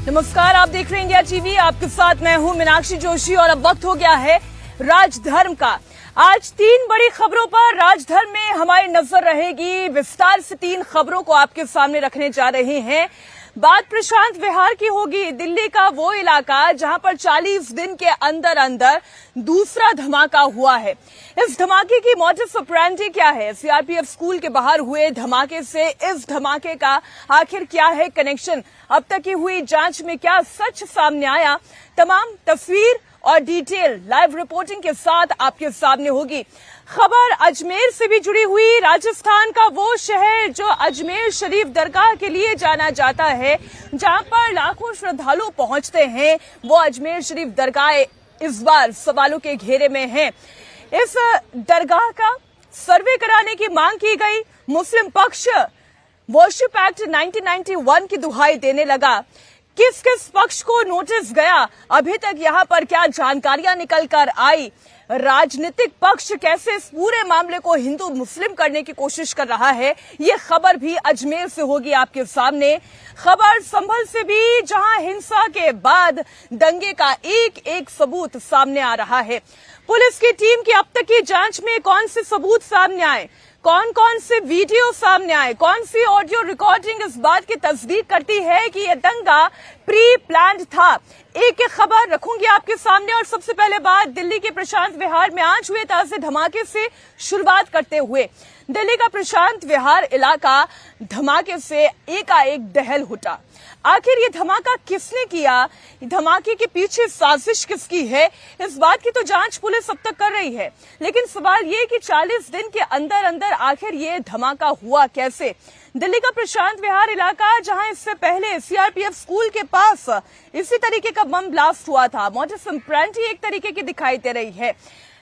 नमस्कार, आप देख रहे हैं इंडिया टीवी। आपके साथ मैं हूं मीनाक्षी जोशी और अब वक्त हो गया है राजधर्म का। आज 3 बड़ी खबरों पर राजधर्म में हमारी नजर रहेगी। विस्तार से 3 खबरों को आपके सामने रखने जा रहे हैं। बात प्रशांत विहार की होगी। दिल्ली का वो इलाका जहां पर 40 दिन के अंदर अंदर दूसरा धमाका हुआ है। इस धमाके की मोटिव ऑपरेंडी क्या है? सीआरपीएफ स्कूल के बाहर हुए धमाके से इस धमाके का आखिर क्या है कनेक्शन? अब तक की हुई जांच में क्या सच सामने आया? तमाम तस्वीर और डिटेल लाइव रिपोर्टिंग के साथ आपके सामने होगी। खबर अजमेर से भी जुड़ी हुई। राजस्थान का वो शहर जो अजमेर शरीफ दरगाह के लिए जाना जाता है, जहां पर लाखों श्रद्धालु पहुंचते हैं, वो अजमेर शरीफ दरगाह इस बार सवालों के घेरे में है। इस दरगाह का सर्वे कराने की मांग की गई। मुस्लिम पक्ष वर्शिप एक्ट 1991 की दुहाई देने लगा। किस किस पक्ष को नोटिस गया? अभी तक यहां पर क्या जानकारियां निकल कर आई? राजनीतिक पक्ष कैसे इस पूरे मामले को हिंदू मुस्लिम करने की कोशिश कर रहा है? ये खबर भी अजमेर से होगी आपके सामने। खबर संभल से भी, जहां हिंसा के बाद दंगे का एक एक सबूत सामने आ रहा है। पुलिस की टीम की अब तक की जांच में कौन से सबूत सामने आए, कौन कौन से वीडियो सामने आए, कौन सी ऑडियो रिकॉर्डिंग इस बात की तस्दीक करती है कि यह दंगा प्री प्लान्ड था? एक एक खबर रखूंगी आपके सामने। और सबसे पहले बात दिल्ली के प्रशांत विहार में आज हुए ताजे धमाके से शुरुआत करते हुए। दिल्ली का प्रशांत विहार इलाका धमाके से एकाएक दहल उठा। आखिर ये धमाका किसने किया? धमाके के पीछे साजिश किसकी है? इस बात की तो जांच पुलिस अब तक कर रही है, लेकिन सवाल ये कि 40 दिन के अंदर अंदर आखिर ये धमाका हुआ कैसे? दिल्ली का प्रशांत विहार इलाका, जहां इससे पहले सीआरपीएफ स्कूल के पास इसी तरीके का बम ब्लास्ट हुआ था। मोटिव ऑपरेंडी एक तरीके की दिखाई दे रही है।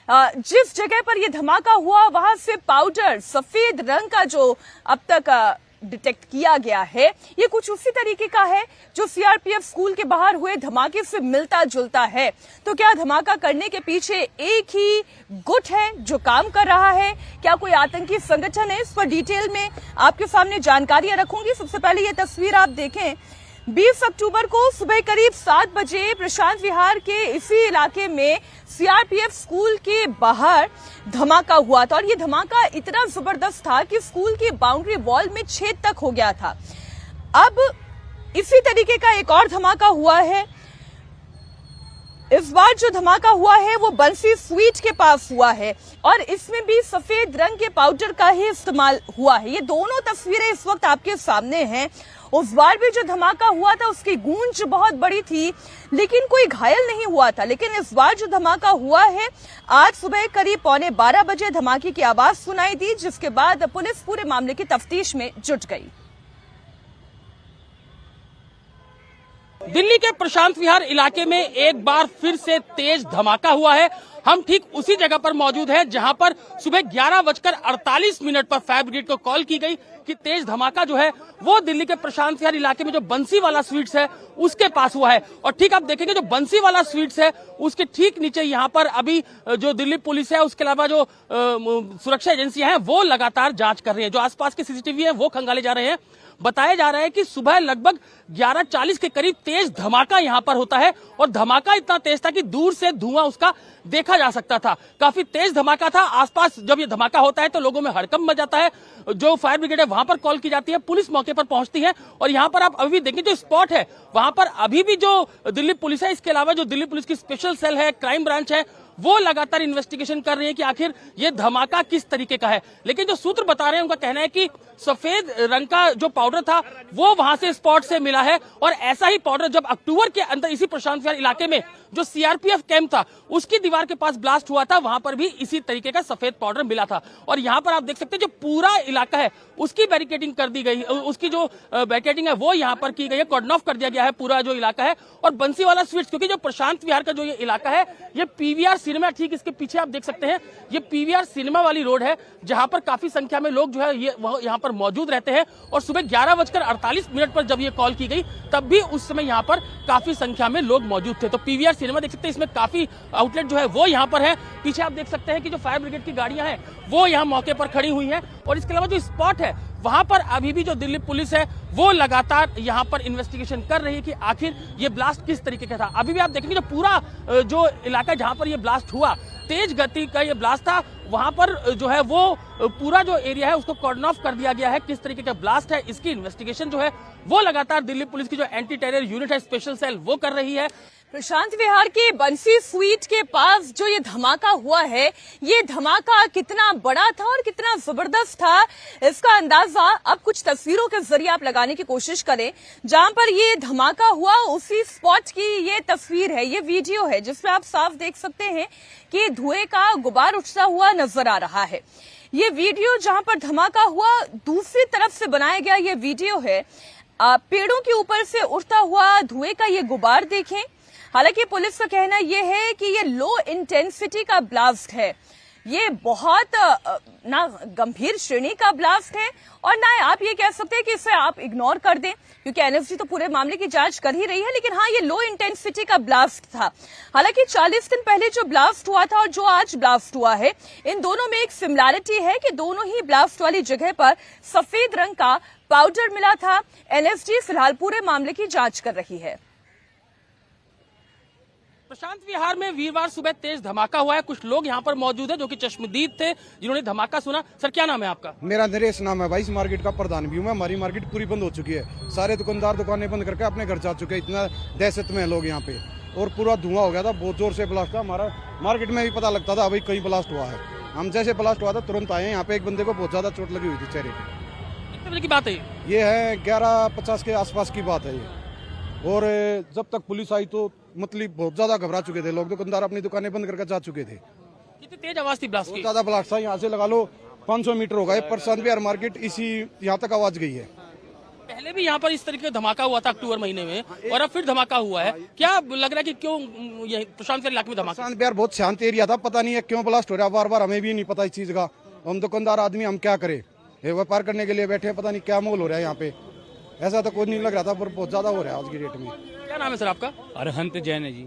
जिस जगह पर यह धमाका हुआ वहां से पाउडर सफेद रंग का जो अब तक डिटेक्ट किया गया है, ये कुछ उसी तरीके का है जो सीआरपीएफ स्कूल के बाहर हुए धमाके से मिलता जुलता है। तो क्या धमाका करने के पीछे एक ही गुट है जो काम कर रहा है? क्या कोई आतंकी संगठन है? इस पर डिटेल में आपके सामने जानकारियां रखूंगी। सबसे पहले ये तस्वीर आप देखें। 20 अक्टूबर को सुबह करीब 7 बजे प्रशांत विहार के इसी इलाके में सीआरपीएफ स्कूल के बाहर धमाका हुआ था और ये धमाका इतना जबरदस्त था कि स्कूल की बाउंड्री वॉल में छेद तक हो गया था। अब इसी तरीके का एक और धमाका हुआ है। इस बार जो धमाका हुआ है वो बंसी स्वीट के पास हुआ है और इसमें भी सफेद रंग के पाउडर का ही इस्तेमाल हुआ है। ये दोनों तस्वीरें इस वक्त आपके सामने हैं। उस बार भी जो धमाका हुआ था उसकी गूंज बहुत बड़ी थी, लेकिन कोई घायल नहीं हुआ था। लेकिन इस बार जो धमाका हुआ है, आज सुबह करीब 11:15 बजे धमाके की आवाज सुनाई दी, जिसके बाद पुलिस पूरे मामले की तफ्तीश में जुट गई। दिल्ली के प्रशांत विहार इलाके में एक बार फिर से तेज धमाका हुआ है। हम ठीक उसी जगह पर मौजूद हैं जहां पर सुबह 11:48 पर फायर ब्रिगेड को कॉल की गई कि तेज धमाका जो है वो दिल्ली के प्रशांत विहार इलाके में जो बंसी वाला स्वीट्स है उसके पास हुआ है। और ठीक आप देखेंगे जो बंसी वाला स्वीट्स है उसके ठीक नीचे यहाँ पर अभी जो दिल्ली पुलिस है, उसके अलावा जो सुरक्षा एजेंसियां हैं वो लगातार जांच कर रही है। जो आसपास के सीसीटीवी है वो खंगाले जा रहे हैं। बताया जा रहा है कि सुबह लगभग 11:40 के करीब तेज धमाका यहां पर होता है और धमाका इतना तेज था कि दूर से धुआं उसका देखा जा सकता था। काफी तेज धमाका था। आसपास जब ये धमाका होता है तो लोगों में हड़कंप मच जाता है। जो फायर ब्रिगेड है वहां पर कॉल की जाती है, पुलिस मौके पर पहुंचती है और यहां पर आप अभी भी देखें जो स्पॉट है वहां पर अभी भी जो दिल्ली पुलिस है, इसके अलावा जो दिल्ली पुलिस की स्पेशल सेल है, क्राइम ब्रांच है, वो लगातार इन्वेस्टिगेशन कर रही है कि आखिर ये धमाका किस तरीके का है। लेकिन जो सूत्र बता रहे हैं उनका कहना है कि सफेद रंग का जो पाउडर था वो वहां से स्पॉट से मिला है और ऐसा ही पाउडर जब अक्टूबर के अंदर इसी प्रशांत विहार इलाके में जो सीआरपीएफ कैंप था उसकी दीवार के पास ब्लास्ट हुआ था, वहां पर भी इसी तरीके का सफेद पाउडर मिला था। और यहाँ पर आप देख सकते हैं जो पूरा इलाका है उसकी बैरिकेडिंग कर दी गई, उसकी जो बैरिकेडिंग है वो यहाँ पर की गई है, कॉर्डन ऑफ कर दिया गया है पूरा जो इलाका है। और बंसीवाला स्वीट्स, क्योंकि जो प्रशांत विहार का जो ये इलाका है ये पीवीआर सिनेमा, ठीक इसके पीछे आप देख सकते हैं ये पीवीआर सिनेमा वाली रोड है जहां पर काफी संख्या में लोग जो है ये यहाँ पर मौजूद रहते हैं। और सुबह 11:48 पर जब ये कॉल की गई तब भी उस समय यहाँ पर काफी संख्या में लोग मौजूद थे। तो पीवीआर सिनेमा देख सकते हैं, इसमें काफी आउटलेट जो है वो यहाँ पर है। पीछे आप देख सकते हैं कि जो फायर ब्रिगेड की गाड़ियां हैं वो यहाँ मौके पर खड़ी हुई हैं। और इसके अलावा जो स्पॉट है वहां पर अभी भी जो दिल्ली पुलिस है वो लगातार यहां पर इन्वेस्टिगेशन कर रही है कि आखिर ये ब्लास्ट किस तरीके का था। अभी भी आप देखेंगे जो पूरा जो इलाका जहां पर ये ब्लास्ट हुआ, तेज गति का ये ब्लास्ट था, वहां पर जो है वो पूरा जो एरिया है उसको कॉर्डन ऑफ कर दिया गया है। किस तरीके का ब्लास्ट है इसकी इन्वेस्टिगेशन जो है वो लगातार दिल्ली पुलिस की जो एंटी टेरर यूनिट है, स्पेशल सेल, वो कर रही है। प्रशांत विहार के बंसी स्वीट के पास जो ये धमाका हुआ है, ये धमाका कितना बड़ा था और कितना जबरदस्त था, इसका अंदाजा अब कुछ तस्वीरों के जरिए आप लगाने की कोशिश करें। जहां पर ये धमाका हुआ उसी स्पॉट की ये तस्वीर है, ये वीडियो है, जिसमें आप साफ देख सकते हैं कि धुएं का गुबार उठता हुआ नजर आ रहा है। ये वीडियो जहां पर धमाका हुआ दूसरी तरफ से बनाया गया ये वीडियो है। पेड़ों के ऊपर से उठता हुआ धुएं का ये गुबार देखें। हालांकि पुलिस का कहना यह है कि ये लो इंटेंसिटी का ब्लास्ट है, ये बहुत ना गंभीर श्रेणी का ब्लास्ट है और ना आप ये कह सकते हैं कि इसे आप इग्नोर कर दें, क्योंकि एनएसजी तो पूरे मामले की जांच कर ही रही है। लेकिन हाँ, ये लो इंटेंसिटी का ब्लास्ट था। हालांकि 40 दिन पहले जो ब्लास्ट हुआ था और जो आज ब्लास्ट हुआ है, इन दोनों में एक सिमिलैरिटी है कि दोनों ही ब्लास्ट वाली जगह पर सफेद रंग का पाउडर मिला था। एनएसजी फिलहाल पूरे मामले की जांच कर रही है। प्रशांत विहार में वीरवार सुबह तेज धमाका हुआ है। कुछ लोग यहाँ पर मौजूद हैं जो कि चश्मदीद थे, जिन्होंने धमाका सुना। सर, क्या नाम है आपका? मेरा नरेश नाम है भाई। इस मार्केट का प्रधान भी हूँ मैं। हमारी मार्केट पूरी बंद हो चुकी है, सारे दुकानदार दुकानें बंद करके अपने घर जा चुके हैं। इतना दहशत में लोग यहाँ पे, और पूरा धुआं हो गया था, बहुत जोर से ब्लास्ट था। हमारा मार्केट में भी पता लगता था भाई कहीं ब्लास्ट हुआ है। हम जैसे ब्लास्ट हुआ था तुरंत आए। यहाँ पे एक बंदे को बहुत ज्यादा चोट लगी हुई थी चेहरे पे। कितने बजे की बात है ये है 11:50 के आसपास की बात है ये। और जब तक पुलिस आई तो मतलब बहुत ज्यादा घबरा चुके थे लोग, दुकानदार अपनी दुकानें बंद करके जा चुके थे। कितनी तेज आवाज थी ब्लास्ट की? ज्यादा ब्लास्ट था। यहाँ से लगा लो 500 मीटर होगा ये प्रशांत विहार मार्केट, इसी यहाँ तक आवाज गई है। पहले भी यहाँ पर इस तरीके का धमाका हुआ था अक्टूबर महीने में, और अब फिर धमाका हुआ है। क्या लग रहा है कि क्यों ये प्रशांत विहार इलाके में धमाका? प्रशांत विहार बहुत शांत एरिया था, पता नहीं है क्यों ब्लास्ट हो रहा है बार बार, हमें भी नहीं पता इस चीज का। हम दुकानदार आदमी हम क्या करें, व्यापार करने के लिए बैठे हैं, पता नहीं क्या माहौल हो रहा है यहाँ पे। ऐसा तो कोई नहीं लग रहा था, पर बहुत ज्यादा हो रहा है आज की डेट में। क्या नाम है सर आपका? अरहंत जैन है जी।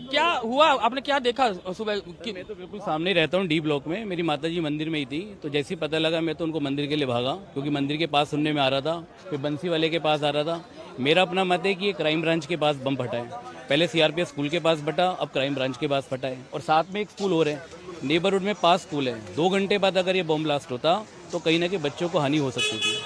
क्या हुआ, आपने क्या देखा सुबह? मैं तो बिल्कुल सामने रहता हूँ, डी ब्लॉक में। मेरी माता जी मंदिर में ही थी, तो जैसे ही पता लगा मैं तो उनको मंदिर के लिए भागा, क्योंकि मंदिर के पास सुनने में आ रहा था, फिर बंसी वाले के पास आ रहा था। मेरा अपना मत है कि ये क्राइम ब्रांच के पास बम फटा है। पहले सीआरपीएफ स्कूल के पास फटा, अब क्राइम ब्रांच के पास फटा है, और साथ में एक स्कूल और है, नेबरहुड में 5 स्कूल है। 2 घंटे बाद अगर ये बम ब्लास्ट होता तो कहीं ना कहीं बच्चों को हानि हो सकती थी।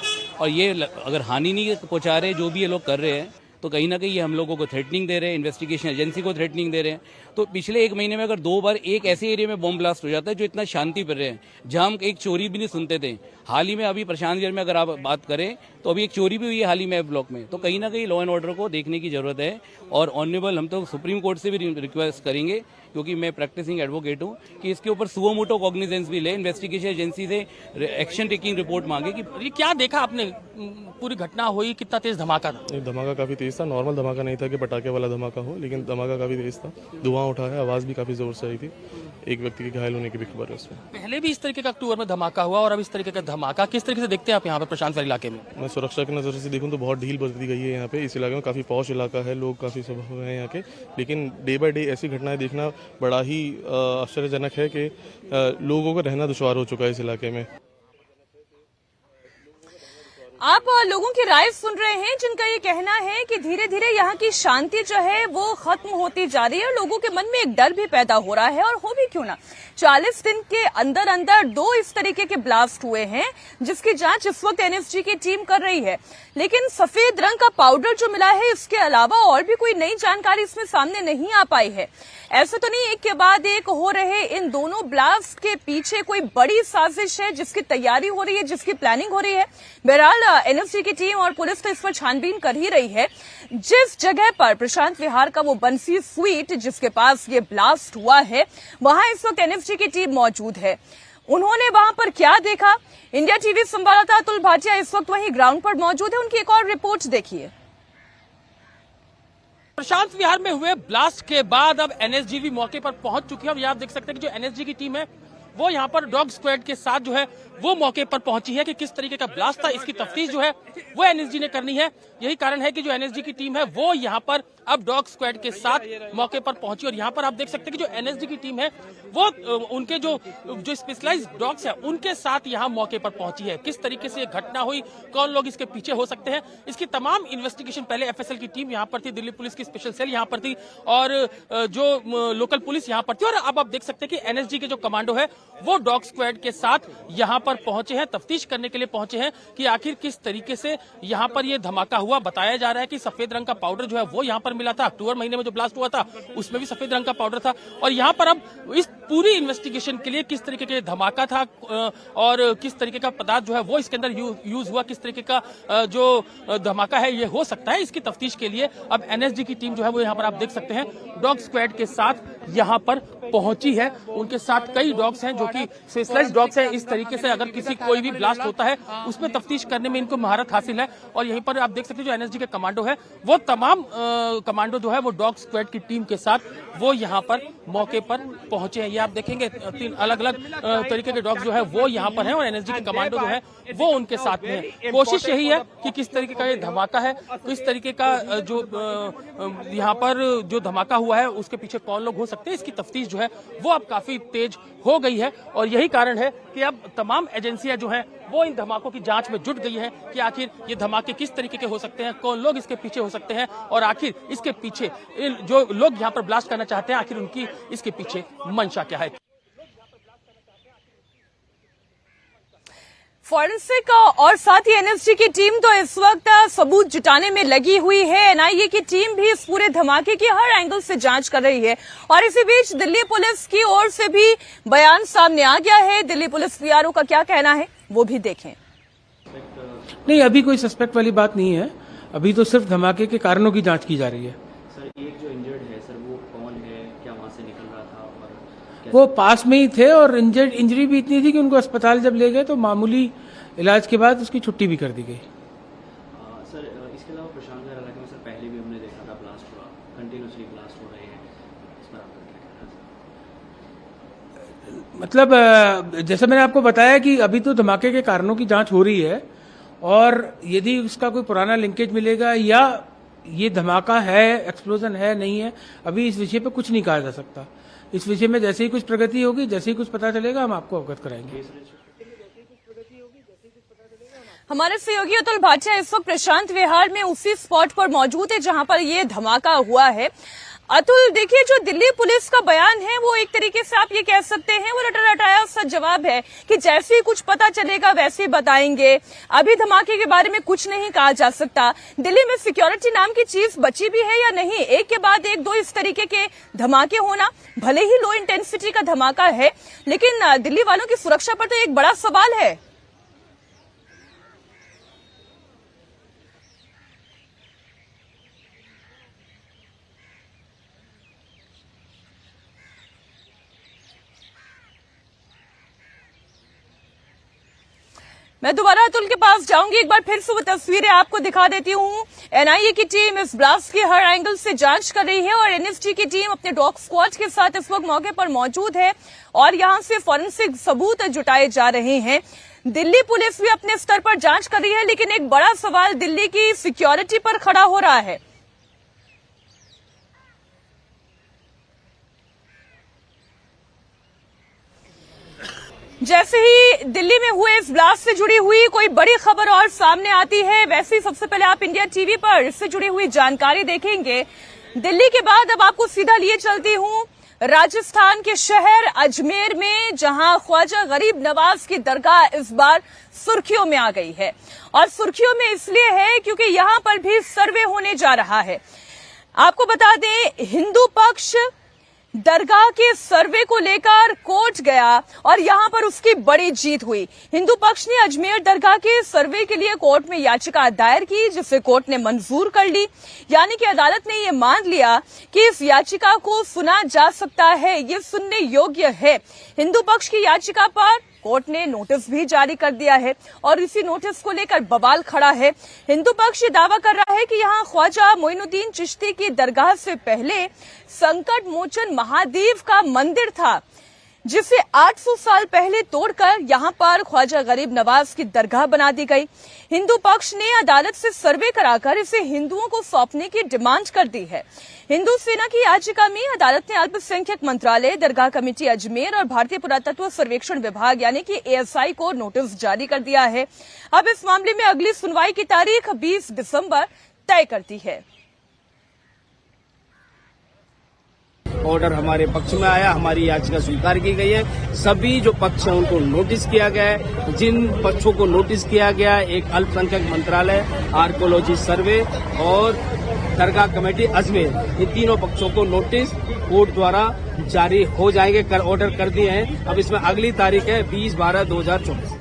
और ये अगर हानि नहीं पहुंचा रहे, जो भी ये लोग कर रहे हैं, तो कहीं ना कहीं ये हम लोगों को थ्रेटनिंग दे रहे हैं, इन्वेस्टिगेशन एजेंसी को थ्रेटनिंग दे रहे हैं। तो पिछले 1 महीने में अगर 2 बार एक ऐसे एरिया में बम ब्लास्ट हो जाता है जो इतना शांति पर रहे, जहां हम एक चोरी भी नहीं सुनते थे। हाल ही में अभी प्रशांत विहार में अगर आप बात करें तो अभी एक चोरी भी हुई है हाल ही में ब्लॉक में। तो कहीं ना कहीं लॉ एंड ऑर्डर को देखने की जरूरत है। और ऑनरेबल हम तो सुप्रीम कोर्ट से भी रिक्वेस्ट करेंगे, क्योंकि मैं प्रैक्टिसिंग एडवोकेट हूँ, कि इसके ऊपर सुओ मोटो कॉग्निजेंस भी ले, इन्वेस्टिगेशन एजेंसी से एक्शन टेकिंग रिपोर्ट मांगे। कि ये क्या देखा आपने? पूरी घटना हुई, कितना तेज धमाका था? धमाका काफी तेज था। नॉर्मल धमाका नहीं था कि पटाखे वाला धमाका हो, लेकिन धमाका काफी तेज था। धुआं उठा है, आवाज भी काफी जोर से आई थी। एक व्यक्ति के घायल होने की भी खबर है उसमें। पहले भी इस तरीके का अक्टूबर में धमाका हुआ और अब इस तरीके का धमाका, किस तरीके से देखते हैं आप यहाँ पे प्रशांत विहार इलाके में? मैं सुरक्षा की नजर से देखूं तो बहुत ढील बरती गई है यहाँ पे। इस इलाके में काफी पॉश इलाका है, लोग काफी स्वभाव हैं यहाँ के, लेकिन डे बाय डे ऐसी घटनाएं देखना बड़ा ही आश्चर्यजनक है कि लोगों को रहना दुश्वार हो चुका है इस इलाके में। आप लोगों की राय सुन रहे हैं, जिनका ये कहना है कि धीरे धीरे यहाँ की शांति जो है वो खत्म होती जा रही है और लोगों के मन में एक डर भी पैदा हो रहा है। और हो भी क्यों ना, 40 दिन के अंदर अंदर 2 इस तरीके के ब्लास्ट हुए हैं, जिसकी जांच इस वक्त एनएसजी की टीम कर रही है। लेकिन सफेद रंग का पाउडर जो मिला है, इसके अलावा और भी कोई नई जानकारी इसमें सामने नहीं आ पाई है। ऐसा तो नहीं एक के बाद एक हो रहे इन दोनों ब्लास्ट के पीछे कोई बड़ी साजिश है जिसकी तैयारी हो रही है, जिसकी प्लानिंग हो रही है। बहरहाल एनएसजी की टीम और पुलिस तो इस पर छानबीन कर ही रही है। जिस जगह पर प्रशांत विहार का वो बंसी स्वीट जिसके पास ये ब्लास्ट हुआ है, वहां इस वक्त एनएसजी की टीम मौजूद है। उन्होंने वहां पर क्या देखा, इंडिया टीवी संवाददाता अतुल भाटिया इस वक्त वहीं ग्राउंड पर मौजूद है। उनकी एक और रिपोर्ट देखिए। प्रशांत विहार में हुए ब्लास्ट के बाद अब एनएसजी भी मौके पर पहुंच चुकी है और ये आप देख सकते हैं कि जो एनएसजी की टीम है वो यहाँ पर डॉग स्क्वाड के साथ जो है वो मौके पर पहुंची है कि किस तरीके का ब्लास्ट था, इसकी तफ्तीश जो है वो एनएसजी ने करनी है। यही कारण है कि जो एनएसजी की टीम है वो यहाँ पर अब डॉग स्क्वाड के साथ मौके पर पहुंची और यहाँ पर आप देख सकते हैं कि जो एनएसजी की टीम है वो उनके जो स्पेशलाइज्ड डॉग्स है उनके साथ यहाँ मौके पर पहुंची है। किस तरीके से ये घटना हुई, कौन लोग इसके पीछे हो सकते हैं, इसकी तमाम इन्वेस्टिगेशन पहले एफएसएल की टीम यहाँ पर थी, दिल्ली पुलिस की स्पेशल सेल यहाँ पर थी और जो लोकल पुलिस यहाँ पर थी और अब आप देख सकते हैं कि एनएसजी के जो कमांडो है वो डॉग स्क्वाड के साथ यहाँ पर पहुंचे हैं, तफ्तीश करने के लिए पहुंचे हैं कि आखिर किस तरीके से यहाँ पर ये धमाका हुआ। बताया जा रहा है कि सफेद रंग का पाउडर जो है वो यहाँ पर मिला था, अक्टूबर महीने में जो ब्लास्ट हुआ था उसमें भी सफेद रंग का पाउडर था और यहाँ पर अब इस पूरी इन्वेस्टिगेशन के लिए किस तरीके का धमाका था और किस तरीके का पदार्थ जो है वो इसके अंदर यूज हुआ, किस तरीके का जो धमाका है ये हो सकता है, इसकी तफ्तीश के लिए अब एनएसजी की टीम जो है वो यहाँ पर आप देख सकते हैं डॉग स्क्वाड के साथ यहाँ पर पहुंची है। उनके साथ कई डॉग्स हैं जो कि स्पेशलाइज्ड डॉग्स हैं। इस तरीके से अगर किसी कोई भी ब्लास्ट होता है उसमें तफ्तीश करने में इनको महारत हासिल है और यहीं पर आप देख सकते हैं जो एनएसजी के कमांडो है वो तमाम कमांडो जो है वो डॉग स्क्वाड की टीम के साथ वो यहाँ पर मौके पर पहुंचे हैं। ये आप देखेंगे 3 अलग अलग तरीके के डॉग्स जो है वो यहाँ पर हैं और एनएसजी के कमांडो जो है वो उनके साथ में है। कोशिश यही है कि किस तरीके का ये धमाका है, किस तरीके का जो यहाँ पर जो धमाका हुआ है उसके पीछे कौन लोग हो सकते हैं, इसकी तफ्तीश जो है वो अब काफी तेज हो गई है और यही कारण है कि अब तमाम एजेंसियां जो हैं वो इन धमाकों की जांच में जुट गई हैं कि आखिर ये धमाके किस तरीके के हो सकते हैं, कौन लोग इसके पीछे हो सकते हैं और आखिर इसके पीछे जो लोग यहाँ पर ब्लास्ट करना चाहते हैं आखिर उनकी इसके पीछे मंशा क्या है। फॉरेंसिक और साथ ही एनएसजी की टीम तो इस वक्त सबूत जुटाने में लगी हुई है। एनआईए की टीम भी इस पूरे धमाके की हर एंगल से जांच कर रही है और इसी बीच दिल्ली पुलिस की ओर से भी बयान सामने आ गया है। दिल्ली पुलिस पीआरओ का क्या कहना है वो भी देखें। नहीं, अभी कोई सस्पेक्ट वाली बात नहीं है, अभी तो सिर्फ धमाके के कारणों की जांच की जा रही है। सर एक जो इंजर्ड है सर वो कौन है, क्या वहां से निकल रहा था और वो पास में ही थे और इंजरी भी इतनी थी कि उनको अस्पताल जब ले गए तो मामूली इलाज के बाद उसकी छुट्टी भी कर दी गई। सर इसके अलावा प्रशांत नगर इलाके में सर पहले भी हमने देखा था ब्लास्ट हुआ, कंटिन्यूसली ब्लास्ट हो रहे हैं, इस पर आपका क्या कहना है? मतलब जैसा मैंने आपको बताया कि अभी तो धमाके के कारणों की जांच हो रही है और यदि उसका कोई पुराना लिंकेज मिलेगा या ये धमाका है, एक्सप्लोजन है नहीं है, अभी इस विषय पे कुछ नहीं कहा जा सकता। इस विषय में जैसे ही कुछ प्रगति होगी, जैसे ही कुछ पता चलेगा हम आपको अवगत कराएंगे। हमारे सहयोगी अतुल भाटिया इस वक्त प्रशांत विहार में उसी स्पॉट पर मौजूद है जहां पर ये धमाका हुआ है। अतुल, देखिए जो दिल्ली पुलिस का बयान है वो एक तरीके से आप ये कह सकते हैं वो रटाया सा जवाब है कि जैसे ही कुछ पता चलेगा वैसे ही बताएंगे। अभी धमाके के बारे में कुछ नहीं कहा जा सकता। दिल्ली में सिक्योरिटी नाम की चीज बची भी है या नहीं? एक के बाद एक दो इस तरीके के धमाके होना, भले ही लो इंटेंसिटी का धमाका है, लेकिन दिल्ली वालों की सुरक्षा पर तो एक बड़ा सवाल है। मैं दोबारा अतुल के पास जाऊंगी, एक बार फिर से वो तस्वीरें आपको दिखा देती हूँ। एनआईए की टीम इस ब्लास्ट की हर एंगल से जांच कर रही है और एनएसजी की टीम अपने डॉग स्क्वाड के साथ इस वक्त मौके पर मौजूद है और यहां से फॉरेंसिक सबूत जुटाए जा रहे हैं। दिल्ली पुलिस भी अपने स्तर पर जांच कर रही है, लेकिन एक बड़ा सवाल दिल्ली की सिक्योरिटी पर खड़ा हो रहा है। जैसे ही दिल्ली में हुए इस ब्लास्ट से जुड़ी हुई कोई बड़ी खबर और सामने आती है, वैसे ही सबसे पहले आप इंडिया टीवी पर इससे जुड़ी हुई जानकारी देखेंगे। दिल्ली के बाद अब आपको सीधा लिए चलती हूं राजस्थान के शहर अजमेर में, जहां ख्वाजा गरीब नवाज की दरगाह इस बार सुर्खियों में आ गई है और सुर्खियों में इसलिए है क्योंकि यहां पर भी सर्वे होने जा रहा है। आपको बता दें, हिंदू पक्ष दरगाह के सर्वे को लेकर कोर्ट गया और यहां पर उसकी बड़ी जीत हुई। हिंदू पक्ष ने अजमेर दरगाह के सर्वे के लिए कोर्ट में याचिका दायर की, जिसे कोर्ट ने मंजूर कर ली। यानी कि अदालत ने यह मान लिया कि इस याचिका को सुना जा सकता है, ये सुनने योग्य है। हिंदू पक्ष की याचिका पर कोर्ट ने नोटिस भी जारी कर दिया है और इसी नोटिस को लेकर बवाल खड़ा है। हिंदू पक्ष ये दावा कर रहा है कि यहां ख्वाजा मोइनुद्दीन चिश्ती की दरगाह से पहले संकट मोचन महादेव का मंदिर था। जिसे 800 साल पहले तोड़कर यहां पर ख्वाजा गरीब नवाज की दरगाह बना दी गई। हिंदू पक्ष ने अदालत से सर्वे कराकर इसे हिंदुओं को सौंपने की डिमांड कर दी है। हिंदू सेना की याचिका में अदालत ने अल्पसंख्यक मंत्रालय, दरगाह कमेटी अजमेर और भारतीय पुरातत्व सर्वेक्षण विभाग यानी कि ASI को नोटिस जारी कर दिया है। अब इस मामले में अगली सुनवाई की तारीख 20 दिसंबर तय करती है। ऑर्डर हमारे पक्ष में आया, हमारी याचिका स्वीकार की गई है। सभी जो पक्ष हैं उनको नोटिस किया गया है। जिन पक्षों को नोटिस किया गया, एक अल्पसंख्यक मंत्रालय, आर्कोलॉजी सर्वे और दरगाह कमेटी अजमेर, इन तीनों पक्षों को नोटिस कोर्ट द्वारा जारी हो जाएंगे, ऑर्डर कर दिए हैं। अब इसमें अगली तारीख है 20/12/2024।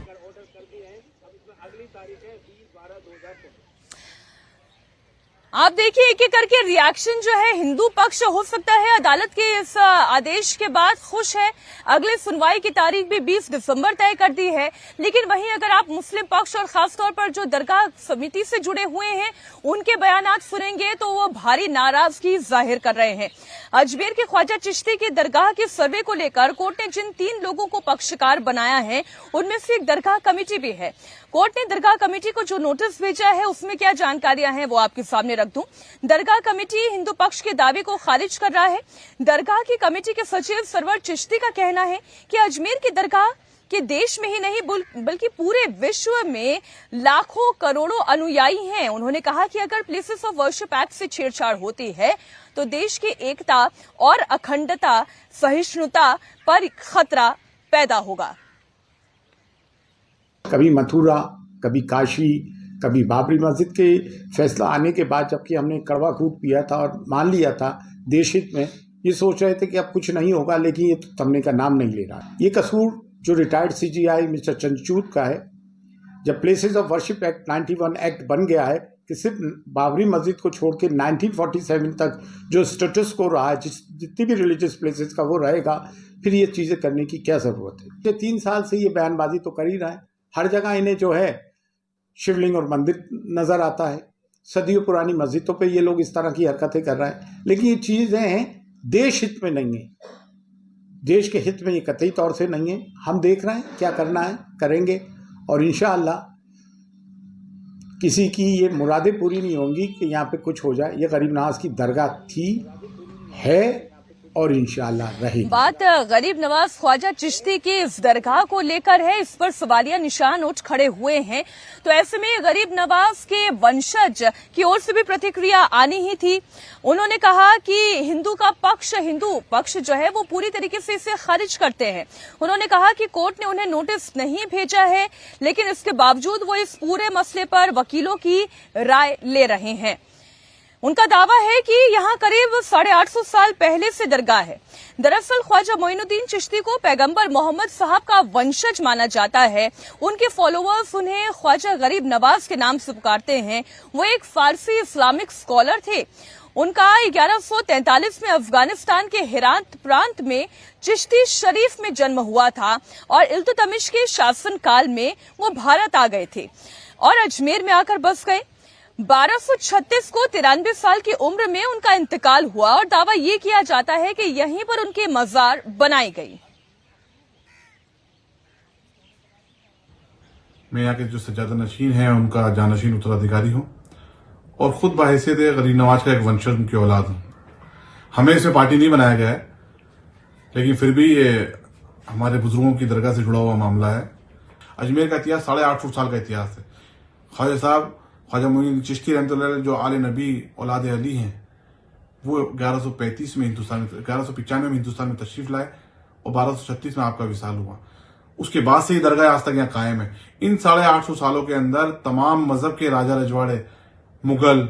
आप देखिए एक एक करके रिएक्शन जो है हिंदू पक्ष हो सकता है अदालत के इस आदेश के बाद खुश है। अगले सुनवाई की तारीख भी 20 दिसंबर तय कर दी है। लेकिन वहीं अगर आप मुस्लिम पक्ष और खासतौर पर जो दरगाह समिति से जुड़े हुए हैं उनके बयानात सुनेंगे तो वो भारी नाराजगी जाहिर कर रहे हैं। अजमेर के ख्वाजा चिश्ती की दरगाह के सर्वे को लेकर कोर्ट ने जिन 3 लोगों को पक्षकार बनाया है उनमें से एक दरगाह कमेटी भी है। कोर्ट ने दरगाह कमेटी को जो नोटिस भेजा है उसमें क्या जानकारियां हैं वो आपके सामने रख दूं। दरगाह कमेटी हिंदू पक्ष के दावे को खारिज कर रहा है। दरगाह की कमेटी के सचिव सरवर चिश्ती का कहना है कि अजमेर की दरगाह के देश में ही नहीं बल्कि पूरे विश्व में लाखों करोड़ों अनुयायी हैं। उन्होंने कहा कि अगर प्लेसेस ऑफ वर्शिप एक्ट से छेड़छाड़ होती है तो देश की एकता और अखंडता, सहिष्णुता पर खतरा पैदा होगा। कभी मथुरा, कभी काशी, कभी बाबरी मस्जिद के फैसला आने के बाद जबकि हमने कड़वा खूब पिया था और मान लिया था देश हित में, ये सोच रहे थे कि अब कुछ नहीं होगा, लेकिन ये थमने का नाम नहीं ले रहा। ये कसूर जो रिटायर्ड CGI मिस्टर चंद्रचूड़ का है। जब places of worship act 91 act बन गया है कि सिर्फ बाबरी मस्जिद को छोड़ के 1947 तक जो स्टेटस को रहा है, जितनी भी रिलीजियस प्लेसेस का वो रहेगा, फिर ये चीज़ें करने की क्या ज़रूरत है। ये 3 साल से ये बयानबाजी तो कर ही रहा है। हर जगह इन्हें जो है शिवलिंग और मंदिर नज़र आता है। सदियों पुरानी मस्जिदों पे ये लोग इस तरह की हरकतें कर रहे हैं, लेकिन ये चीज़ें हैं देश हित में नहीं है, देश के हित में ये कतई तौर से नहीं है। हम देख रहे हैं क्या करना है, करेंगे और इंशाअल्लाह किसी की ये मुरादें पूरी नहीं होंगी कि यहाँ पे कुछ हो जाए। ये गरीब नवाज की दरगाह थी, है और इंशाअल्लाह रहेगी। बात गरीब नवाज ख्वाजा चिश्ती की इस दरगाह को लेकर है, इस पर सवालिया निशान उठ खड़े हुए हैं। तो ऐसे में गरीब नवाज के वंशज की ओर से भी प्रतिक्रिया आनी ही थी। उन्होंने कहा कि हिंदू पक्ष जो है वो पूरी तरीके से इसे खारिज करते हैं। उन्होंने कहा कि कोर्ट ने उन्हें नोटिस नहीं भेजा है, लेकिन इसके बावजूद वो इस पूरे मसले पर वकीलों की राय ले रहे हैं। उनका दावा है कि यहाँ करीब 850 साल पहले से दरगाह है। दरअसल ख्वाजा मोइनुद्दीन चिश्ती को पैगंबर मोहम्मद साहब का वंशज माना जाता है। उनके फॉलोअर्स उन्हें ख्वाजा गरीब नवाज के नाम से पुकारते हैं। वो एक फारसी इस्लामिक स्कॉलर थे। उनका 1143 में अफगानिस्तान के हेरात प्रांत में चिश्ती शरीफ में जन्म हुआ था और इल्तुतमिश के शासनकाल में वो भारत आ गए थे और अजमेर में आकर बस गए। 1236 को 93 साल की उम्र में उनका इंतकाल हुआ और दावा ये किया जाता है कि यहीं पर उनकी मजार बनाई गई। मैं यहाँ के जो सज्जादा नशीन हैं उनका जानशीन उत्तराधिकारी हूँ और खुद बाहिसियत गरीब नवाज का एक वंशज उनकी औलाद हूँ। हमें इसे पार्टी नहीं बनाया गया है, लेकिन फिर भी ये हमारे बुजुर्गों की दरगाह से जुड़ा हुआ मामला है। अजमेर का इतिहास 850 साल का इतिहास है। ख्वाजा साहब ख्वाजा मोइनुद्दीन चिश्ती रहमतुल्लाह जो आले नबी औलाद अली हैं, वो 1195 में हिंदुस्तान में तशरीफ लाए और 1236 में आपका विसाल हुआ। उसके बाद से ये दरगाह आज तक यहाँ कायम है। इन 850 सालों के अंदर तमाम मजहब के राजा रजवाड़े, मुगल,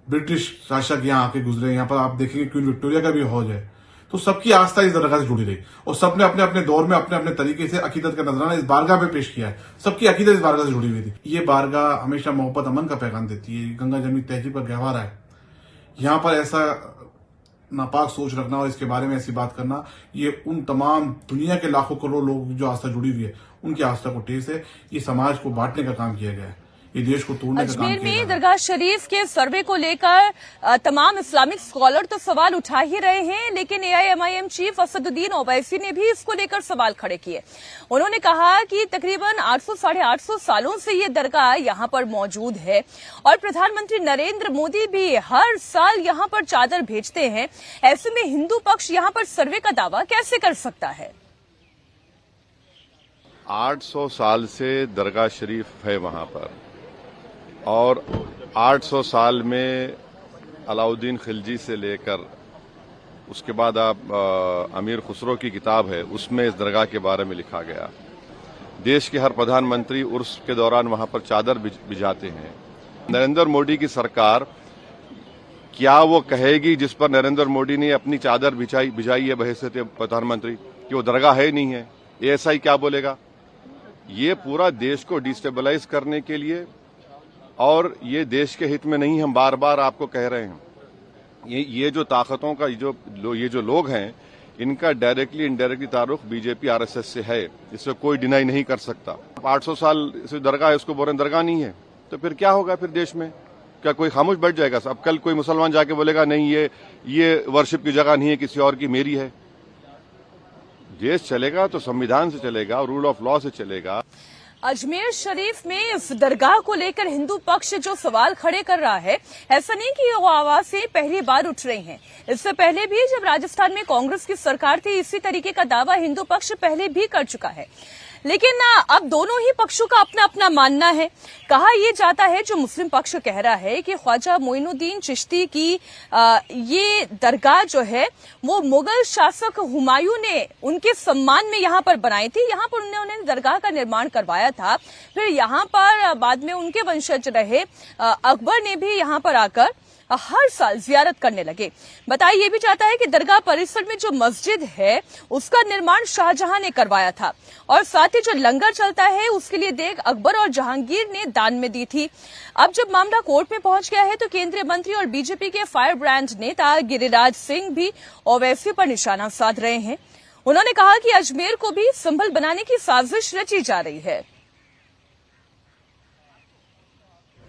ब्रिटिश शासक यहाँ आके गुजरे। यहाँ पर आप देखेंगे क्वीन विक्टोरिया का भी हौज है। तो सबकी आस्था इस दरगाह से जुड़ी रही और सबने अपने अपने दौर में अपने अपने तरीके से अकीदत का नजराना इस बारगाह पे पेश किया है। सबकी अकीदत इस बारगाह से जुड़ी हुई थी। ये बारगाह हमेशा मोहब्बत अमन का पैगाम देती है। गंगा जमनी तहजीब का गहवारा है। यहाँ पर ऐसा नापाक सोच रखना और इसके बारे में ऐसी बात करना, ये उन तमाम दुनिया के लाखों करोड़ लोग जो आस्था जुड़ी हुई है उनकी आस्था को ठेस है। ये समाज को बांटने का काम किया गया है। ये देश को तोड़ने का काम अजमेर किया जा में रहा है। दरगाह शरीफ के सर्वे को लेकर तमाम इस्लामिक स्कॉलर तो सवाल उठा ही रहे हैं, लेकिन एआईएमआईएम चीफ असदुद्दीन ओवैसी ने भी इसको लेकर सवाल खड़े किए। उन्होंने कहा कि तकरीबन 800 साढ़े 800 सालों से ये दरगाह यहां पर मौजूद है और प्रधानमंत्री नरेंद्र मोदी भी हर साल यहां पर चादर भेजते हैं। ऐसे में हिंदू पक्ष यहां पर सर्वे का दावा कैसे कर सकता है? 800 साल से दरगाह शरीफ है वहां पर और 800 साल में अलाउद्दीन खिलजी से लेकर उसके बाद आप अमीर खुसरो की किताब है, उसमें इस दरगाह के बारे में लिखा गया। देश के हर प्रधानमंत्री उर्स के दौरान वहां पर चादर बिछाते हैं। नरेंद्र मोदी की सरकार क्या वो कहेगी जिस पर नरेंद्र मोदी ने अपनी चादर बिछाई है बहैसियत प्रधानमंत्री कि वो दरगाह है नहीं है? एएसआई क्या बोलेगा? ये पूरा देश को डिस्टेबलाइज करने के लिए और ये देश के हित में नहीं, हम बार बार आपको कह रहे हैं। ये जो ताकतों का ये जो लोग हैं, इनका डायरेक्टली इनडायरेक्टली ताल्लुक बीजेपी आरएसएस से है, इससे कोई डिनाई नहीं कर सकता। 800 साल से दरगाह है, उसको बोल रहे दरगाह नहीं है, तो फिर क्या होगा? फिर देश में क्या कोई खामोश बैठ जाएगा? अब कल कोई मुसलमान जाके बोलेगा नहीं ये वर्शिप की जगह नहीं है, किसी और की, मेरी है। देश चलेगा तो संविधान से चलेगा और रूल ऑफ लॉ से चलेगा। अजमेर शरीफ में इस दरगाह को लेकर हिंदू पक्ष जो सवाल खड़े कर रहा है, ऐसा नहीं कि वो आवाजें पहली बार उठ रही हैं। इससे पहले भी जब राजस्थान में कांग्रेस की सरकार थी, इसी तरीके का दावा हिंदू पक्ष पहले भी कर चुका है। लेकिन अब दोनों ही पक्षों का अपना अपना मानना है। कहा यह जाता है, जो मुस्लिम पक्ष कह रहा है कि ख्वाजा मोइनुद्दीन चिश्ती की ये दरगाह जो है वो मुगल शासक हुमायूं ने उनके सम्मान में यहाँ पर बनाई थी। यहाँ पर उन्होंने दरगाह का निर्माण करवाया था। फिर यहाँ पर बाद में उनके वंशज रहे अकबर ने भी यहाँ पर आकर हर साल जियारत करने लगे। बताया ये भी जाता है कि दरगाह परिसर में जो मस्जिद है उसका निर्माण शाहजहां ने करवाया था और साथ ही जो लंगर चलता है उसके लिए देख अकबर और जहांगीर ने दान में दी थी। अब जब मामला कोर्ट में पहुंच गया है तो केंद्रीय मंत्री और बीजेपी के फायर ब्रांड नेता गिरिराज सिंह भी ओवैसी पर निशाना साध रहे हैं। उन्होंने कहा कि अजमेर को भी संभल बनाने की साजिश रची जा रही है।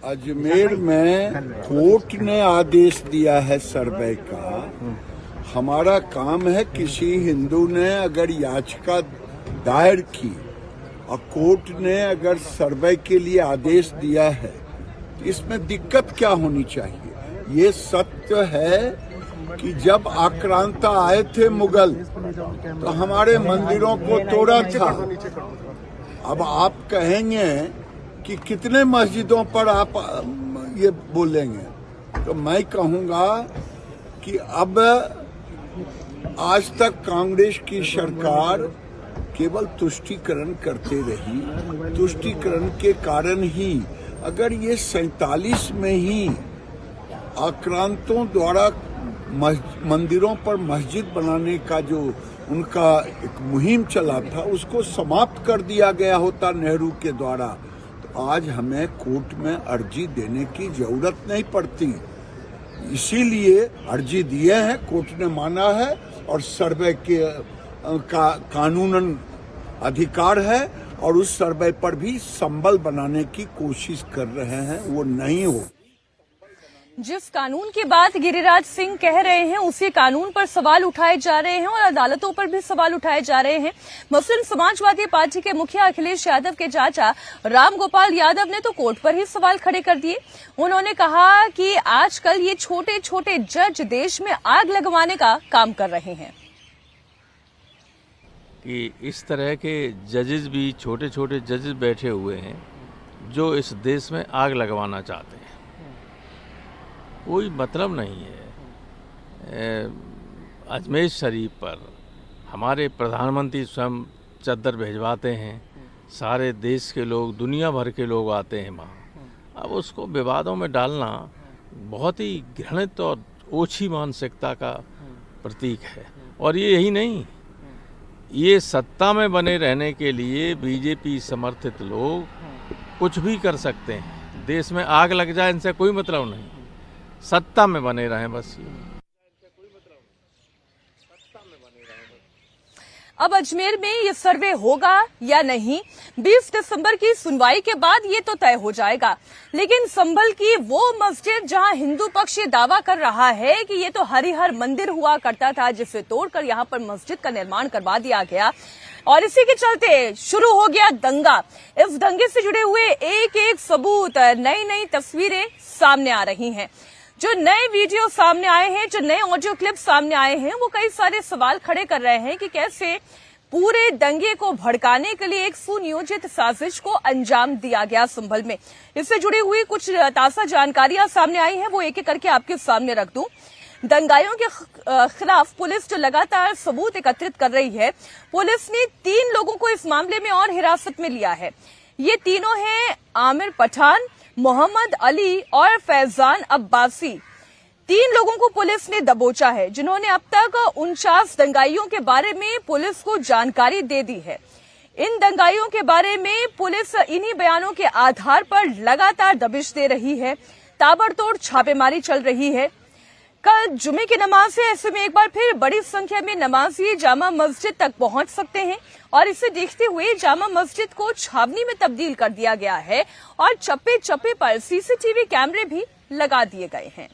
अजमेर में कोर्ट ने आदेश दिया है सर्वे का। हमारा काम है, किसी हिंदू ने अगर याचिका दायर की और कोर्ट ने अगर सर्वे के लिए आदेश दिया है, इसमें दिक्कत क्या होनी चाहिए? ये सत्य है कि जब आक्रांता आए थे मुगल तो हमारे मंदिरों को तोड़ा था। अब आप कहेंगे कि कितने मस्जिदों पर आप ये बोलेंगे, तो मैं कहूंगा कि अब आज तक कांग्रेस की सरकार केवल तुष्टीकरण करते रही। तुष्टीकरण के कारण ही अगर ये 47 में ही आक्रांतों द्वारा मंदिरों पर मस्जिद बनाने का जो उनका एक मुहिम चला था उसको समाप्त कर दिया गया होता नेहरू के द्वारा, तो आज हमें कोर्ट में अर्जी देने की जरूरत नहीं पड़ती। इसीलिए अर्जी दिए हैं, कोर्ट ने माना है और सर्वे के का कानूनन अधिकार है और उस सर्वे पर भी संबल बनाने की कोशिश कर रहे हैं, वो नहीं हो। जिस कानून की बात गिरिराज सिंह कह रहे हैं उसी कानून पर सवाल उठाए जा रहे हैं और अदालतों पर भी सवाल उठाए जा रहे हैं। मुस्लिम समाजवादी पार्टी के मुखिया अखिलेश यादव के चाचा राम गोपाल यादव ने तो कोर्ट पर ही सवाल खड़े कर दिए। उन्होंने कहा कि आजकल ये छोटे छोटे जज देश में आग लगवाने का काम कर रहे हैं कि इस तरह के जजेस भी छोटे छोटे जजेस बैठे हुए हैं जो इस देश में आग लगवाना चाहते हैं। कोई मतलब नहीं है। अजमेर शरीफ पर हमारे प्रधानमंत्री स्वयं चद्दर भिजवाते हैं, सारे देश के लोग, दुनिया भर के लोग आते हैं वहाँ। अब उसको विवादों में डालना बहुत ही घृणित और ओछी मानसिकता का प्रतीक है। और ये यही नहीं, ये सत्ता में बने रहने के लिए बीजेपी समर्थित लोग कुछ भी कर सकते हैं। देश में आग लग जाए इनसे कोई मतलब नहीं, सत्ता में बने रहें बस। अब अजमेर में ये सर्वे होगा या नहीं 20 दिसंबर की सुनवाई के बाद ये तो तय हो जाएगा। लेकिन संभल की वो मस्जिद जहां हिंदू पक्ष ये दावा कर रहा है कि ये तो हरिहर मंदिर हुआ करता था, जिसे तोड़कर यहां पर मस्जिद का निर्माण करवा दिया गया और इसी के चलते शुरू हो गया दंगा। इस दंगे से जुड़े हुए एक एक सबूत, नई नई तस्वीरें सामने आ रही हैं। जो नए वीडियो सामने आए हैं, जो नए ऑडियो क्लिप सामने आए हैं, वो कई सारे सवाल खड़े कर रहे हैं कि कैसे पूरे दंगे को भड़काने के लिए एक सुनियोजित साजिश को अंजाम दिया गया संभल में। इससे जुड़ी हुई कुछ ताजा जानकारियां सामने आई हैं, वो एक एक करके आपके सामने रख दूं। दंगाइयों के खिलाफ पुलिस जो लगातार सबूत एकत्रित कर रही है, पुलिस ने 3 लोगों को इस मामले में और हिरासत में लिया है। ये तीनों हैं आमिर पठान, मोहम्मद अली और फैजान अब्बासी। 3 लोगों को पुलिस ने दबोचा है, जिन्होंने अब तक 49 दंगाइयों के बारे में पुलिस को जानकारी दे दी है। इन दंगाइयों के बारे में पुलिस इन्हीं बयानों के आधार पर लगातार दबिश दे रही है, ताबड़तोड़ छापेमारी चल रही है। कल जुमे की नमाज है, ऐसे में एक बार फिर बड़ी संख्या में नमाजी जामा मस्जिद तक पहुंच सकते हैं और इसे देखते हुए जामा मस्जिद को छावनी में तब्दील कर दिया गया है और चप्पे चप्पे पर सीसीटीवी कैमरे भी लगा दिए गए हैं।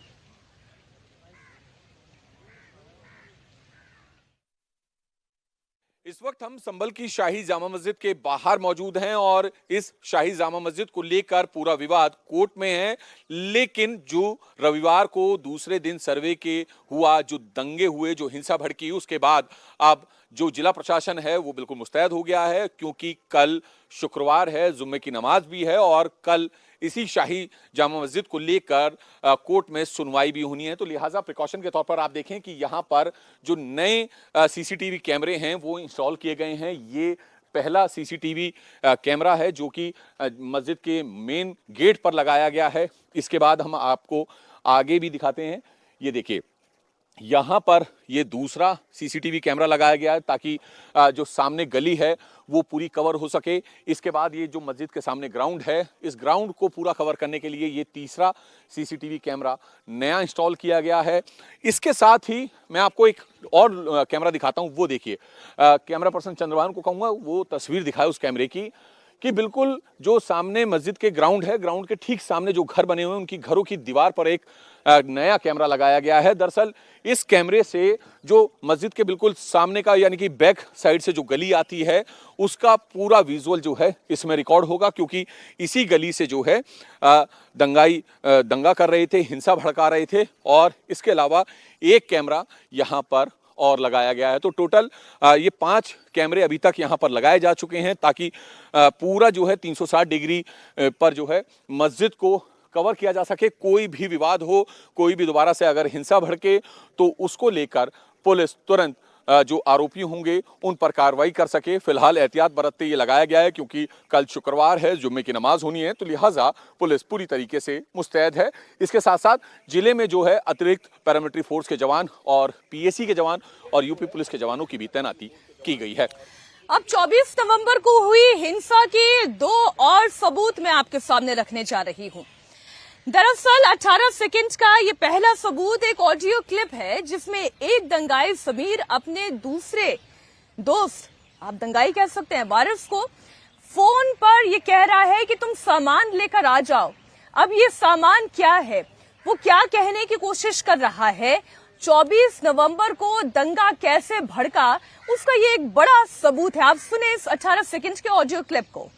इस वक्त हम संभल की शाही जामा मस्जिद के बाहर मौजूद हैं और इस शाही जामा मस्जिद को लेकर पूरा विवाद कोर्ट में है। लेकिन जो रविवार को दूसरे दिन सर्वे के हुआ, जो दंगे हुए, जो हिंसा भड़की, उसके बाद अब जो जिला प्रशासन है वो बिल्कुल मुस्तैद हो गया है, क्योंकि कल शुक्रवार है, जुम्मे की नमाज भी है और कल इसी शाही जामा मस्जिद को लेकर कोर्ट में सुनवाई भी होनी है। तो लिहाजा प्रिकॉशन के तौर पर आप देखें कि यहाँ पर जो नए सीसीटीवी कैमरे हैं वो इंस्टॉल किए गए हैं। ये पहला सीसीटीवी कैमरा है जो कि मस्जिद के मेन गेट पर लगाया गया है। इसके बाद हम आपको आगे भी दिखाते हैं। ये देखिए, यहाँ पर ये दूसरा सीसीटीवी कैमरा लगाया गया है ताकि जो सामने गली है वो पूरी कवर हो सके। इसके बाद ये जो मस्जिद के सामने ग्राउंड है, इस ग्राउंड को पूरा कवर करने के लिए ये तीसरा सीसीटीवी कैमरा नया इंस्टॉल किया गया है। इसके साथ ही मैं आपको एक और कैमरा दिखाता हूँ। वो देखिए, कैमरा पर्सन चंद्रभान को कहूँगा वो तस्वीर दिखाए उस कैमरे की कि बिल्कुल जो सामने मस्जिद के ग्राउंड है, ग्राउंड के ठीक सामने जो घर बने हुए हैं उनकी घरों की दीवार पर एक नया कैमरा लगाया गया है। दरअसल इस कैमरे से जो मस्जिद के बिल्कुल सामने का यानी कि बैक साइड से जो गली आती है उसका पूरा विजुअल जो है इसमें रिकॉर्ड होगा, क्योंकि इसी गली से जो है दंगा कर रहे थे, हिंसा भड़का रहे थे। और इसके अलावा एक कैमरा यहाँ पर और लगाया गया है। तो टोटल ये 5 कैमरे अभी तक यहाँ पर लगाए जा चुके हैं ताकि पूरा जो है 360 डिग्री पर जो है मस्जिद को कवर किया जा सके। कोई भी विवाद हो, कोई भी दोबारा से अगर हिंसा भड़के तो उसको लेकर पुलिस तुरंत जो आरोपी होंगे उन पर कार्रवाई कर सके। फिलहाल एहतियात बरतते ये लगाया गया है क्योंकि कल शुक्रवार है, जुम्मे की नमाज होनी है, तो लिहाजा पुलिस पूरी तरीके से मुस्तैद है। इसके साथ साथ जिले में जो है अतिरिक्त पैरामिलिट्री फोर्स के जवान और पीएसी के जवान और यूपी पुलिस के जवानों की भी तैनाती की गई है। अब 24 नवंबर को हुई हिंसा के 2 और सबूत मैं आपके सामने रखने जा रही हूं। दरअसल 18 सेकंड का ये पहला सबूत एक ऑडियो क्लिप है जिसमें एक दंगाई समीर अपने दूसरे दोस्त, आप दंगाई कह सकते हैं, वारिस को फोन पर ये कह रहा है कि तुम सामान लेकर आ जाओ। अब ये सामान क्या है, वो क्या कहने की कोशिश कर रहा है, 24 नवंबर को दंगा कैसे भड़का, उसका ये एक बड़ा सबूत है। आप सुने इस 18 सेकंड के ऑडियो क्लिप को।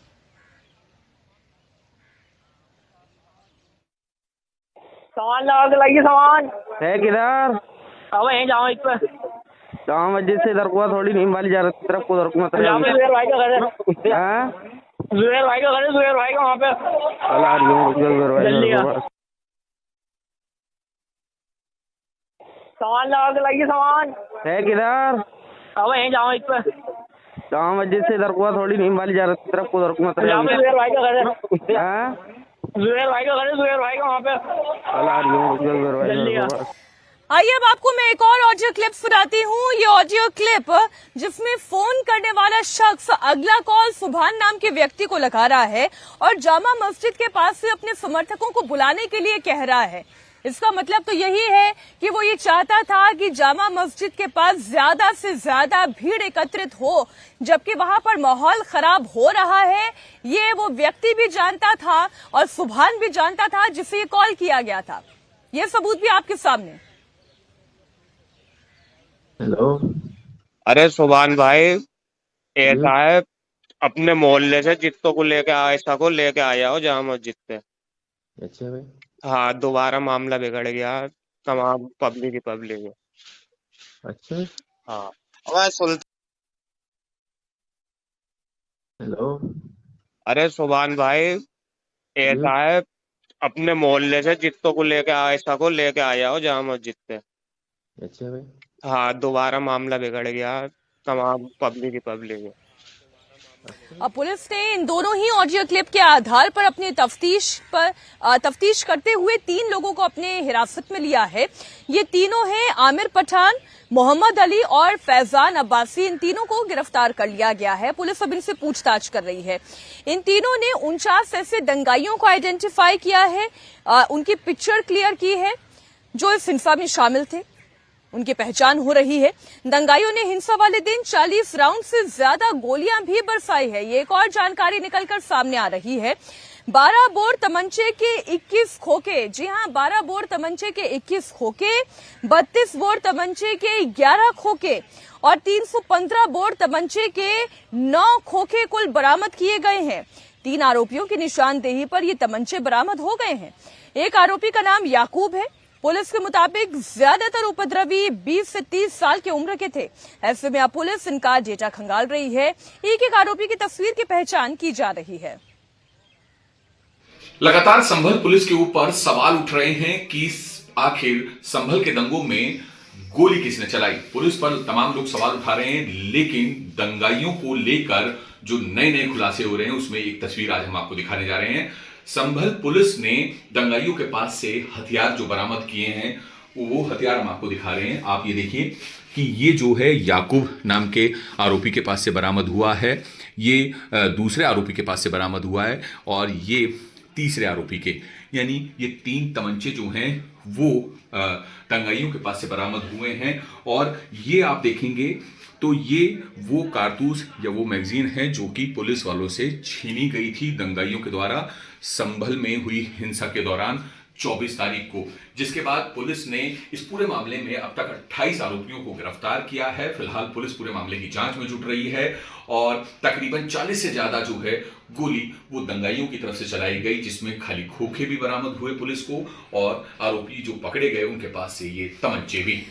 सामान लगा के लाइए, सामान है किधर? अब यहीं जाओ इस पर जामा मस्जिद से इधर को थोड़ी नहीं वाली जा रही तरफ को, उधर को मत जुबैर भाई का घर है। हां, जुबैर भाई का घर है, जुबैर भाई का वहां पे चला रही हूं। जल्दी सामान लगा के लाइए, सामान है किधर? अब यहीं जाओ इस पर जामा मस्जिद से इधर को थोड़ी नहीं वाली जा रही तरफ को, उधर को मत जुबैर भाई का घर है। हां, जुबैर भाई का घर है, जुबैर भाई का वहां पे चला रही हूं। जल्दी आइए अब आपको मैं एक और ऑडियो क्लिप सुनाती हूँ। ये ऑडियो क्लिप जिसमें फोन करने वाला शख्स अगला कॉल सुभान नाम के व्यक्ति को लगा रहा है और जामा मस्जिद के पास से अपने समर्थकों को बुलाने के लिए कह रहा है। और जामा मस्जिद के पास से अपने समर्थकों को बुलाने के लिए कह रहा है। 24 नवंबर को दंगा कैसे भड़का, उसका ये एक बड़ा सबूत है। आप सुने इस 18 सेकंड के ऑडियो क्लिप को। इसका मतलब तो यही है कि वो ये चाहता था कि जामा मस्जिद के पास ज्यादा से ज्यादा भीड़ एकत्रित हो, जबकि वहां पर माहौल खराब हो रहा है। ये वो व्यक्ति भी जानता था और सुभान भी जानता था जिसे ये कॉल किया गया था। ये सबूत भी आपके सामने। हेलो, अरे सुभान भाई, ऐसा है अपने मोहल्ले से जित्तो को लेके आयशा को लेके आया हो जामा मस्जिद पे। अच्छा भाई। हाँ, दोबारा मामला बिगड़ गया, तमाम पब्लिक ही पब्लिक है। अच्छा। हाँ, अब सुन। हेलो। अरे सुभान भाई, ऐसा है अपने मोहल्ले से जित्तो को लेके आयशा को लेके आया हो जामा मस्जिद पे। अच्छा भाई। हाँ, दोबारा मामला बिगड़ गया, तमाम पब्लिक ही पब्लिक है। अब पुलिस ने इन दोनों ही ऑडियो क्लिप के आधार पर अपनी तफ्तीश करते हुए 3 लोगों को अपने हिरासत में लिया है। ये तीनों हैं आमिर पठान, मोहम्मद अली और फैजान अब्बासी। इन तीनों को गिरफ्तार कर लिया गया है। पुलिस अब इनसे पूछताछ कर रही है। इन तीनों ने 49 ऐसे दंगाइयों को आइडेंटिफाई किया है, उनकी पिक्चर क्लियर की है जो इस हिंसा में शामिल थे, उनकी पहचान हो रही है। दंगाइयों ने हिंसा वाले दिन 40 राउंड से ज्यादा गोलियां भी बरसाई है। ये एक और जानकारी निकलकर सामने आ रही है। 12 बोर तमंचे के 21 खोखे, जी हां, 12 बोर तमंचे के 21 खोखे, 32 बोर तमंचे के 11 खोखे और 315 बोर तमंचे के 9 खोखे कुल बरामद किए गए हैं। 3 आरोपियों की निशानदेही पर ये तमंचे बरामद हो गए हैं। एक आरोपी का नाम याकूब है। पुलिस के मुताबिक ज्यादातर उपद्रवी 20 से 30 साल की उम्र के थे। ऐसे में अब पुलिस इनका डेटा खंगाल रही है। एक आरोपी की तस्वीर की पहचान की जा रही है। लगातार संभल पुलिस के ऊपर सवाल उठ रहे हैं कि आखिर संभल के दंगों में गोली किसने चलाई। पुलिस पर तमाम लोग सवाल उठा रहे हैं, लेकिन दंगाइयों को लेकर जो नए खुलासे हो रहे हैं उसमें एक तस्वीर आज हम आपको दिखाने जा रहे हैं। संभल पुलिस ने दंगाइयों के पास से हथियार जो बरामद किए हैं वो हथियार हम आपको दिखा रहे हैं। आप ये देखिए कि ये जो है याकूब नाम के आरोपी के पास से बरामद हुआ है, ये दूसरे आरोपी के पास से बरामद हुआ है और ये तीसरे आरोपी के, यानी ये 3 तमंचे जो हैं वो दंगाइयों के पास से बरामद हुए हैं। और ये आप देखेंगे तो ये वो कारतूस या वो मैगजीन है जो कि पुलिस वालों से छीनी गई थी दंगाइयों के द्वारा संभल में हुई हिंसा के दौरान 24 तारीख को, जिसके बाद पुलिस ने इस पूरे मामले में अब तक 28 आरोपियों को गिरफ्तार किया है। फिलहाल पुलिस पूरे मामले की जांच में जुट रही है और तकरीबन 40 से ज्यादा जो है गोली वो दंगाइयों की तरफ से चलाई गई, जिसमें खाली खोखे भी बरामद हुए पुलिस को और आरोपी जो पकड़े गए उनके पास से ये तमंचे भी।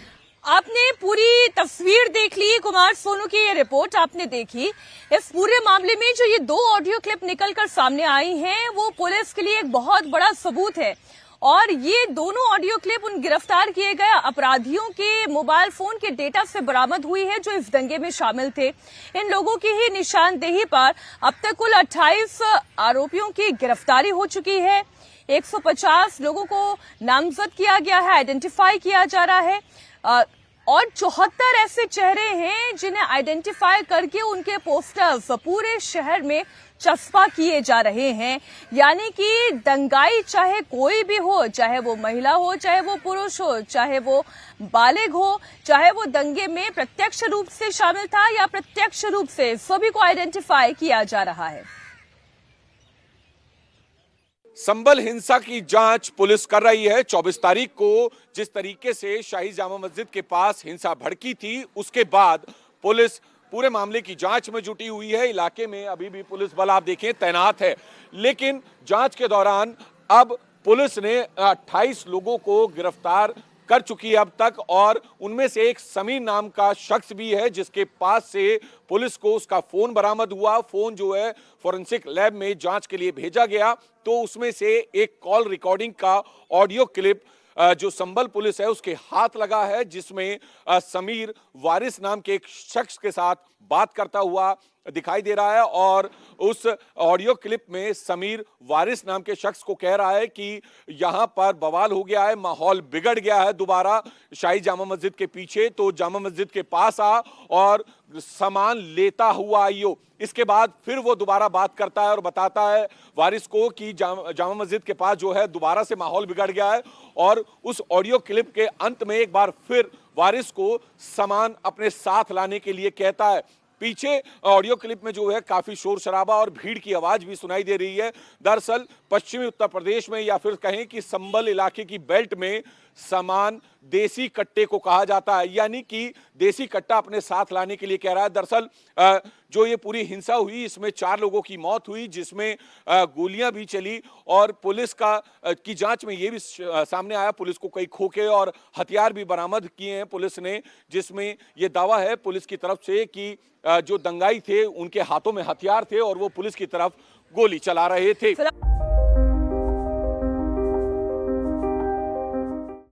आपने पूरी तस्वीर देख ली, कुमार सोनू की ये रिपोर्ट आपने देखी। इस पूरे मामले में जो ये 2 ऑडियो क्लिप निकलकर सामने आई हैं वो पुलिस के लिए एक बहुत बड़ा सबूत है और ये दोनों ऑडियो क्लिप उन गिरफ्तार किए गए अपराधियों के मोबाइल फोन के डेटा से बरामद हुई है जो इस दंगे में शामिल थे। इन लोगों की ही निशानदेही पर अब तक कुल 28 आरोपियों की गिरफ्तारी हो चुकी है। 150 लोगों को नामजद किया गया है, आइडेंटिफाई किया जा रहा है और 74 ऐसे चेहरे हैं जिन्हें आइडेंटिफाई करके उनके पोस्टर्स पूरे शहर में चस्पा किए जा रहे हैं। यानी कि दंगाई चाहे कोई भी हो, चाहे वो महिला हो, चाहे वो पुरुष हो, चाहे वो बालिग हो, चाहे वो दंगे में प्रत्यक्ष रूप से शामिल था या प्रत्यक्ष रूप से, सभी को आइडेंटिफाई किया जा रहा है। संभल हिंसा की जांच पुलिस कर रही है। 24 तारीख को जिस तरीके से शाही जामा मस्जिद के पास हिंसा भड़की थी, उसके बाद पुलिस पूरे मामले की जांच में जुटी हुई है। इलाके में अभी भी पुलिस बल आप देखें तैनात है, लेकिन जांच के दौरान अब पुलिस ने 28 लोगों को गिरफ्तार कर चुकी है अब तक और उनमें से एक समीर नाम का शख्स भी है जिसके पास से पुलिस को उसका फोन बरामद हुआ। फोन जो है फॉरेंसिक लैब में जांच के लिए भेजा गया तो उसमें से एक कॉल रिकॉर्डिंग का ऑडियो क्लिप जो संभल पुलिस है उसके हाथ लगा है, जिसमें समीर वारिस नाम के एक शख्स के साथ बात करता हुआ दिखाई दे रहा है और उस ऑडियो क्लिप में समीर वारिस नाम के शख्स को कह रहा है कि यहां पर बवाल हो गया है, माहौल बिगड़ गया है दोबारा शाही जामा मस्जिद के पीछे, तो जामा मस्जिद के पास आ और सामान लेता हुआ आइयो। इसके बाद फिर वो दोबारा बात करता है और बताता है वारिस को कि जामा मस्जिद के पास जो है दोबारा से माहौल बिगड़ गया है और उस ऑडियो क्लिप के अंत में एक बार फिर वारिस को सामान अपने साथ लाने के लिए कहता है। पीछे ऑडियो क्लिप में जो है काफी शोर शराबा और भीड़ की आवाज भी सुनाई दे रही है। दरअसल पश्चिमी उत्तर प्रदेश में या फिर कहें कि संभल इलाके की बेल्ट में सामान देसी कट्टे को कहा जाता है, यानी कि देसी कट्टा अपने साथ लाने के लिए कह रहा है। दरअसल जो ये पूरी हिंसा हुई इसमें 4 लोगों की मौत हुई, जिसमें गोलियां भी चली और पुलिस की जांच में ये भी सामने आया पुलिस को कई खोखे और हथियार भी बरामद किए हैं पुलिस ने, जिसमें ये दावा है पुलिस की तरफ से कि जो दंगाई थे उनके हाथों में हथियार थे और वो पुलिस की तरफ गोली चला रहे थे।